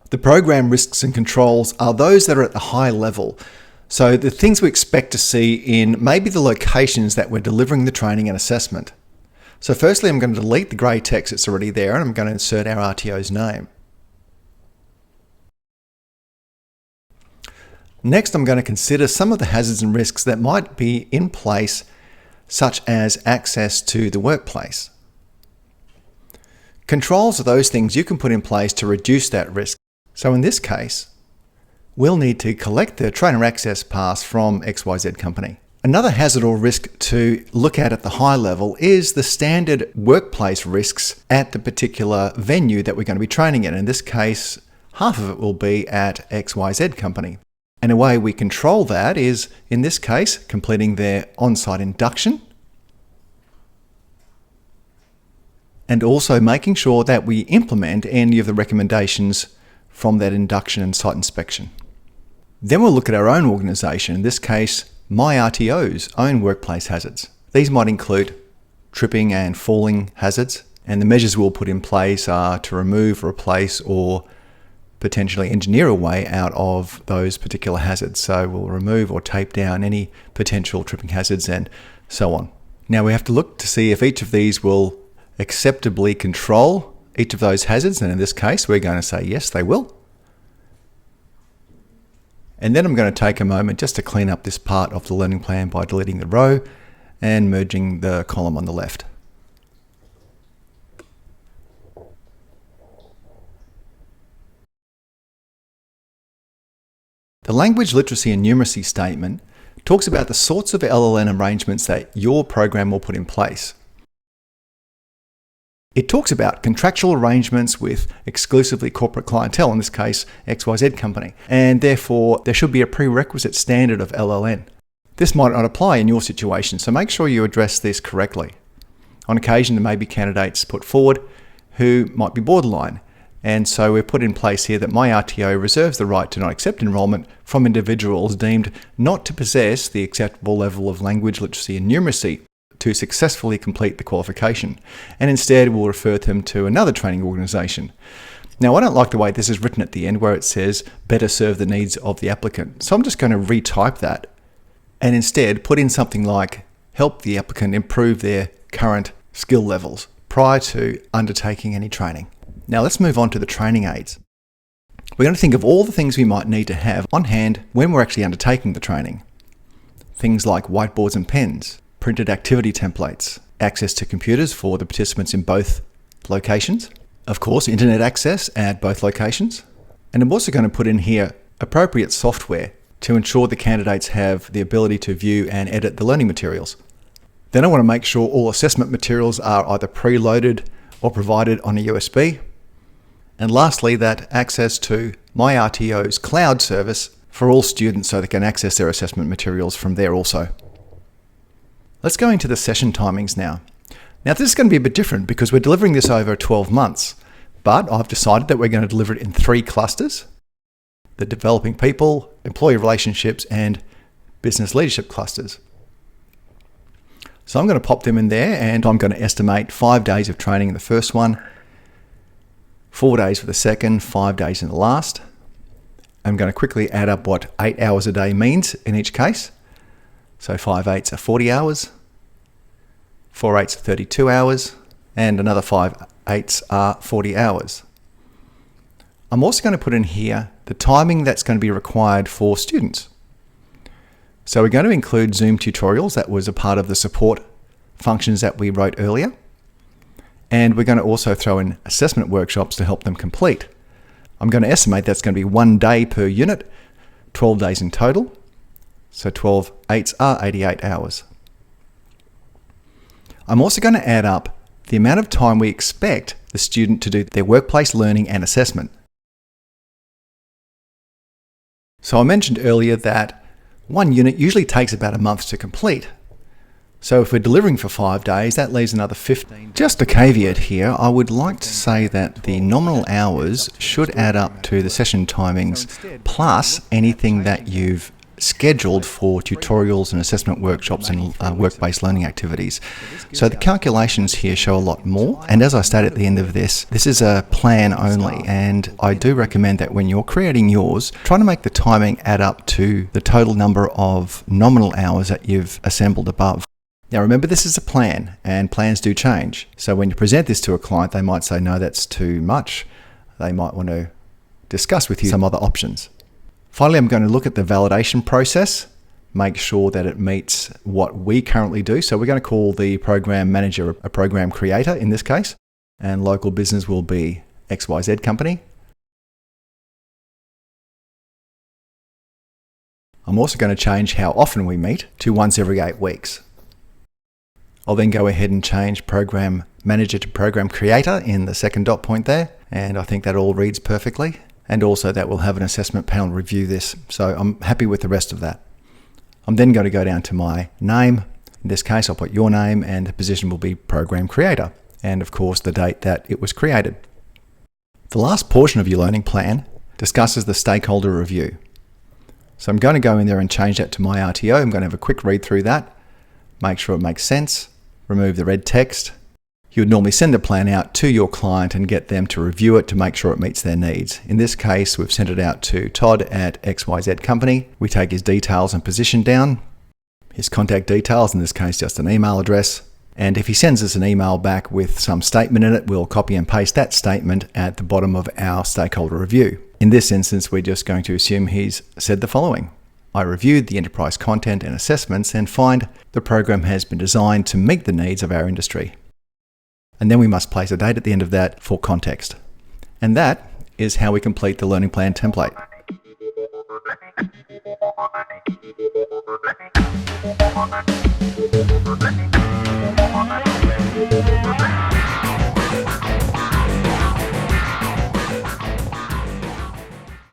The program risks and controls are those that are at the high level. So the things we expect to see in maybe the locations that we're delivering the training and assessment. So firstly, I'm going to delete the grey text that's already there, and I'm going to insert our RTO's name. Next, I'm going to consider some of the hazards and risks that might be in place, such as access to the workplace. Controls are those things you can put in place to reduce that risk. So in this case, we'll need to collect the trainer access pass from XYZ company. Another hazard or risk to look at the high level is the standard workplace risks at the particular venue that we're going to be training in. In this case, half of it will be at XYZ company. And a way we control that is, in this case, completing their on-site induction, and also making sure that we implement any of the recommendations from that induction and site inspection. Then we'll look at our own organisation, in this case, my RTO's own workplace hazards. These might include tripping and falling hazards, and the measures we'll put in place are to remove, replace, or potentially engineer a way out of those particular hazards. So we'll remove or tape down any potential tripping hazards and so on. Now we have to look to see if each of these will acceptably control each of those hazards, and in this case we're going to say yes, they will. And then I'm going to take a moment just to clean up this part of the learning plan by deleting the row and merging the column on the left. The language literacy and numeracy statement talks about the sorts of LLN arrangements that your program will put in place. It talks about contractual arrangements with exclusively corporate clientele, in this case XYZ company, and therefore there should be a prerequisite standard of LLN. This might not apply in your situation, so make sure you address this correctly. On occasion there may be candidates put forward who might be borderline, and so we've put in place here that my RTO reserves the right to not accept enrolment from individuals deemed not to possess the acceptable level of language literacy and numeracy to successfully complete the qualification, and instead we'll refer them to another training organisation. Now I don't like the way this is written at the end where it says better serve the needs of the applicant, so I'm just going to retype that and instead put in something like help the applicant improve their current skill levels prior to undertaking any training. Now let's move on to the training aids. We're going to think of all the things we might need to have on hand when we're actually undertaking the training. Things like whiteboards and pens, printed activity templates, access to computers for the participants in both locations, of course internet access at both locations, and I'm also going to put in here appropriate software to ensure the candidates have the ability to view and edit the learning materials. Then I want to make sure all assessment materials are either preloaded or provided on a USB. And lastly, that access to my RTO's cloud service for all students so they can access their assessment materials from there also. Let's go into the session timings now. Now this is going to be a bit different because we're delivering this over 12 months, but I've decided that we're going to deliver it in 3 clusters: the developing people, employee relationships, and business leadership clusters. So I'm going to pop them in there, and I'm going to estimate 5 days of training in the first one, 4 days for the second, 5 days in the last. I'm going to quickly add up what 8 hours a day means in each case. So 5 8s are 40 hours, 4 8s are 32 hours, and another 5 8s are 40 hours. I'm also going to put in here the timing that's going to be required for students. So we're going to include Zoom tutorials. That was a part of the support functions that we wrote earlier. And we're going to also throw in assessment workshops to help them complete. I'm going to estimate that's going to be 1 day per unit, 12 days in total. So 12 8s are 88 hours. I'm also going to add up the amount of time we expect the student to do their workplace learning and assessment. So I mentioned earlier that 1 unit usually takes about a month to complete. So if we're delivering for 5 days, that leaves another 15. Just a caveat here, I would like to say that the nominal hours should add up to the session timings plus anything that you've scheduled for tutorials and assessment workshops and work-based learning activities. So the calculations here show a lot more, and as I stated at the end of this is a plan only, and I do recommend that when you're creating yours, try to make the timing add up to the total number of nominal hours that you've assembled above. Now remember, this is a plan, and plans do change. So when you present this to a client, they might say, no, that's too much. They might want to discuss with you some other options. Finally, I'm going to look at the validation process, make sure that it meets what we currently do. So we're going to call the program manager a program creator in this case, and local business will be XYZ company. I'm also going to change how often we meet to once every 8 weeks. I'll then go ahead and change program manager to program creator in the second dot point there. And I think that all reads perfectly. And also that we'll have an assessment panel review this. So I'm happy with the rest of that. I'm then going to go down to my name. In this case, I'll put your name, and the position will be program creator. And of course, the date that it was created. The last portion of your learning plan discusses the stakeholder review. So I'm going to go in there and change that to my RTO. I'm going to have a quick read through that, make sure it makes sense, remove the red text. You would normally send the plan out to your client and get them to review it to make sure it meets their needs. In this case, we've sent it out to Todd at XYZ Company. We take his details and position down, his contact details, in this case just an email address. And if he sends us an email back with some statement in it, we'll copy and paste that statement at the bottom of our stakeholder review. In this instance, we're just going to assume he's said the following. I reviewed the enterprise content and assessments and find the program has been designed to meet the needs of our industry. And then we must place a date at the end of that for context. And that is how we complete the learning plan template.